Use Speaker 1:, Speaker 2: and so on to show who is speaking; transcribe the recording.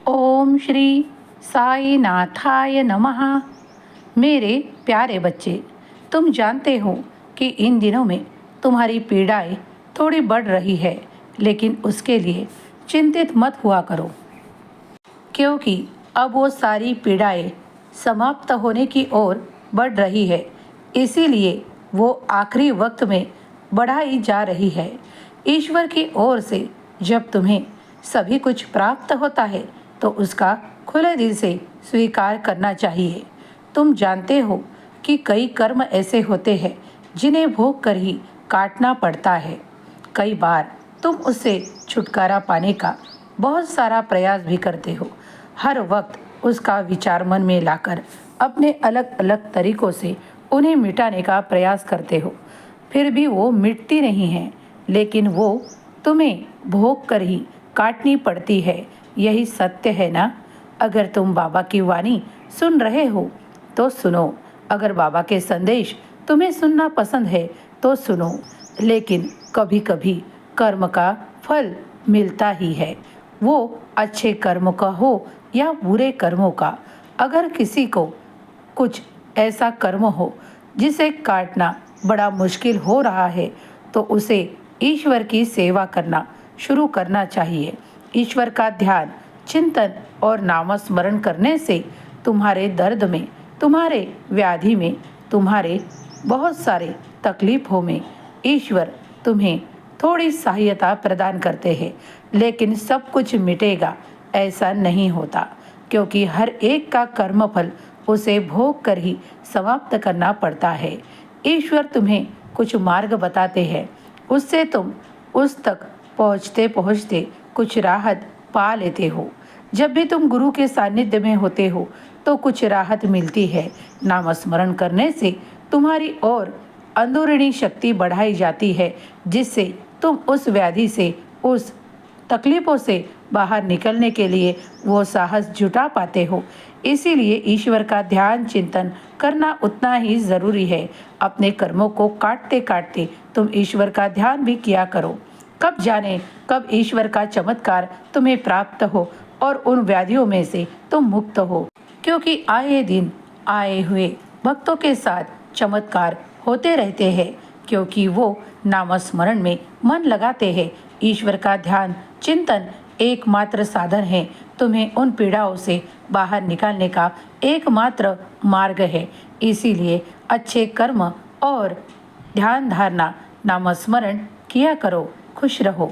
Speaker 1: ओम श्री साई नाथाय नमः। मेरे प्यारे बच्चे, तुम जानते हो कि इन दिनों में तुम्हारी पीड़ाएं थोड़ी बढ़ रही है, लेकिन उसके लिए चिंतित मत हुआ करो, क्योंकि अब वो सारी पीड़ाएं समाप्त होने की ओर बढ़ रही है। इसीलिए वो आखिरी वक्त में बढ़ाई जा रही है। ईश्वर की ओर से जब तुम्हें सभी कुछ प्राप्त होता है तो उसका खुले दिल से स्वीकार करना चाहिए। तुम जानते हो कि कई कर्म ऐसे होते हैं जिन्हें भोग कर ही काटना पड़ता है। कई बार तुम उससे छुटकारा पाने का बहुत सारा प्रयास भी करते हो। हर वक्त उसका विचार मन में लाकर अपने अलग अलग तरीकों से उन्हें मिटाने का प्रयास करते हो, फिर भी वो मिटती नहीं है। लेकिन वो तुम्हें भोग कर ही काटनी पड़ती है, यही सत्य है ना। अगर तुम बाबा की वाणी सुन रहे हो तो सुनो, अगर बाबा के संदेश तुम्हें सुनना पसंद है तो सुनो। लेकिन कभी कभी कर्म का फल मिलता ही है, वो अच्छे कर्म का हो या बुरे कर्मों का। अगर किसी को कुछ ऐसा कर्म हो जिसे काटना बड़ा मुश्किल हो रहा है तो उसे ईश्वर की सेवा करना शुरू करना चाहिए। ईश्वर का ध्यान, चिंतन और नामस्मरण करने से तुम्हारे दर्द में, तुम्हारे व्याधि में, तुम्हारे बहुत सारे तकलीफों में ईश्वर तुम्हें थोड़ी सहायता प्रदान करते हैं। लेकिन सब कुछ मिटेगा ऐसा नहीं होता, क्योंकि हर एक का कर्मफल उसे भोग कर ही समाप्त करना पड़ता है। ईश्वर तुम्हें कुछ मार्ग बताते हैं, उससे तुम उस तक पहुँचते पहुँचते कुछ राहत पा लेते हो। जब भी तुम गुरु के सानिध्य में होते हो तो कुछ राहत मिलती है। नामस्मरण करने से तुम्हारी और अंदरूनी शक्ति बढ़ाई जाती है, जिससे तुम उस व्याधि से, उस तकलीफों से बाहर निकलने के लिए वो साहस जुटा पाते हो। इसीलिए ईश्वर का ध्यान, चिंतन करना उतना ही ज़रूरी है। अपने कर्मों को काटते काटते तुम ईश्वर का ध्यान भी किया करो। कब जाने कब ईश्वर का चमत्कार तुम्हें प्राप्त हो और उन व्याधियों में से तुम मुक्त हो, क्योंकि आए दिन आए हुए भक्तों के साथ चमत्कार होते रहते हैं, क्योंकि वो नामस्मरण में मन लगाते हैं। ईश्वर का ध्यान, चिंतन एकमात्र साधन है, तुम्हें उन पीड़ाओं से बाहर निकालने का एकमात्र मार्ग है। इसीलिए अच्छे कर्म और ध्यान धारणा, नामस्मरण किया करो। खुश रहो।